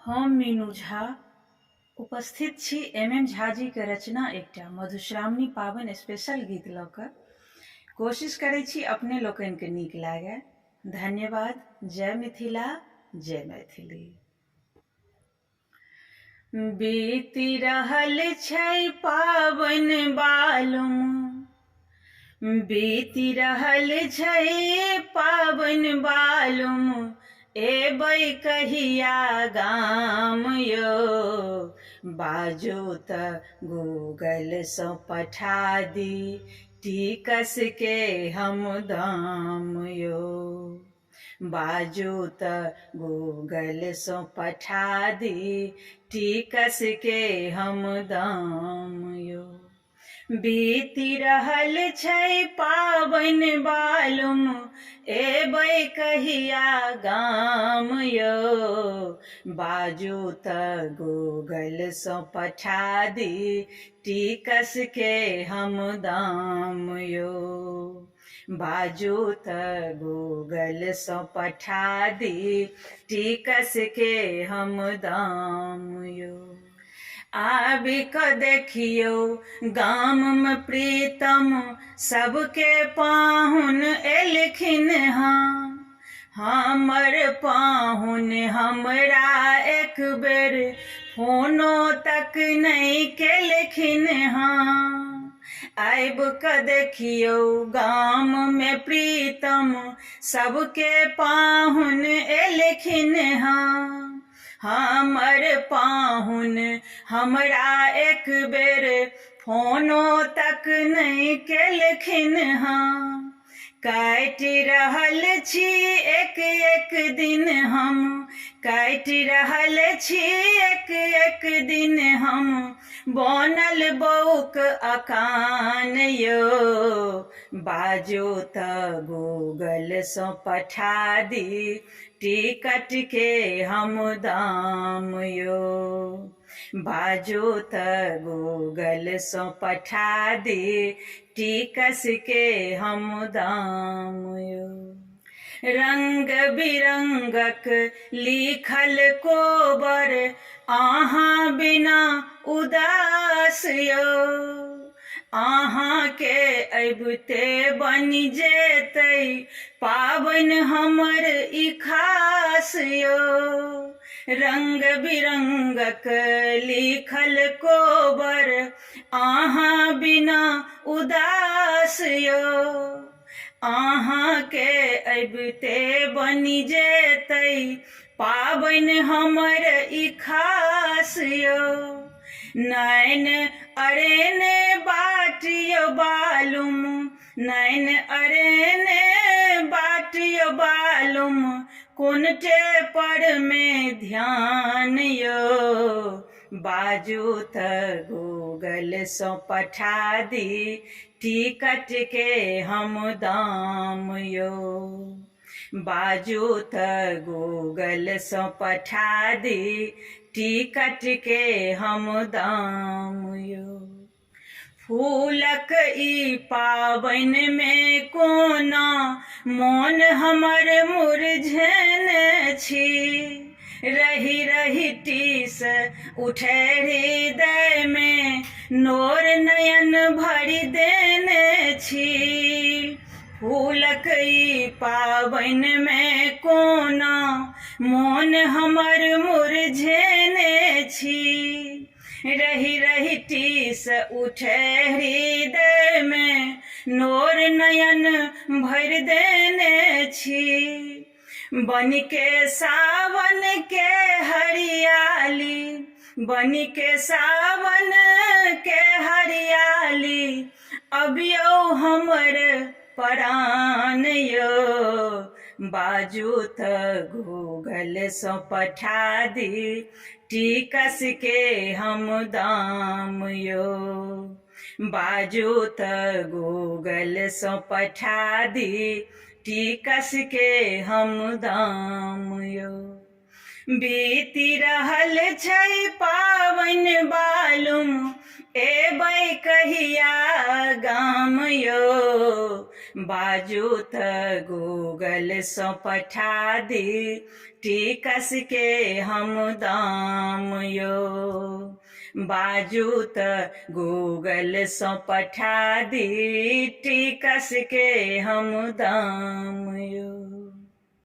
हम मीनू झा उपस्थित छी MM झा जी के रचना एकटा मधुश्रावणी पावन स्पेशल गीत लऽ कऽ। कोशिश करै छी अपने लोकनि के नीक लागे। धन्यवाद। जय मिथिला, जय मैथिली। बीति रहल छै पावन बालुम, बीति रहल छै पावन बालुम, एबै कहिया गाम यौ, बाजू तऽ गूगल सँ पठा दी टिकस के हम दाम यौ, बाजू तऽ गूगल सँ पठा दी टिकस के हम दाम यौ। बीति रहल छै पावन बालुम, एबै कहिया गाम यौ, बाजू तऽ गूगल सँ पठा दी टिकस के हम दाम यौ, बाजू तऽ गूगल सँ पठा दी टिकस के हम दाम यौ। आबि कऽ देखियौ गाममे प्रीतम, सबके पाहुन एलखिन हँ, हमर पाहुन हमरा एक बेर फोनो तक नहि केलखिन हँ। आबि कऽ देखियौ गाममे प्रीतम, सबके पाहुन एलखिन हँ, हमर पाहुन हमरा एक बेर फोनो तक नहि केलखिन हँ। काटि रहल छी एक एक दिन हम, काटि रहल छी एक एक दिन हम, बनल बौक अकान यौ, बाजू तऽ गूगल सँ पठा दी टिकट के हम दाम यौ, बाजू तऽ गूगल सँ पठा दी टिकस के हम दाम यौ। रंग बिरंगक लिखल कोबर, अहाँ बिना उदास यौ, अहाँ के अबिते बनि जेतै पाबनि हमर ई खास यौ। रंग बिरंगक लिखल कोबर, अहाँ बिना उदास यौ, अहाँ के अबिते बनि जेतै पाबनि हमर ई खास यौ। नैन अरेने बाट यौ बालुम, नैन अरेने बाट यौ बालुम, कुनटे पर में ध्यान यौ, बाजू तऽ गूगल सँ पठा दी टिकट के हम दाम यौ, बाजू तऽ गूगल सँ पठा दी टिकट के हम दाम यौ। फूलक ई पाबनि में कोना मोन हमर मुरझेने छी, रही रही टीस उठे हृदय में नोर नयन भरि देने छी। फूलक ई पाबनि में कोना मोन हमर मुरझेने छी, रही रही टीस उठे हृदय में नोर नयन भरि देने छी। बनिके सावन के हरियाली, बनिके सावन के हरियाली, अबियौ हमर परान यौ, बाजू तऽ गूगल सँ पठा दी टिकस के हम दाम यौ, बाजू तऽ गूगल सँ पठा दी टिकस के हम दाम यौ। बीति रहल छै पावन बालुम, एबै कहिया गाम यौ, बाजू त गूगल सँ पठा दी टिकस के हम दाम यो। बाजू त गूगल सँ पठा दी टिकस के हम दाम यो।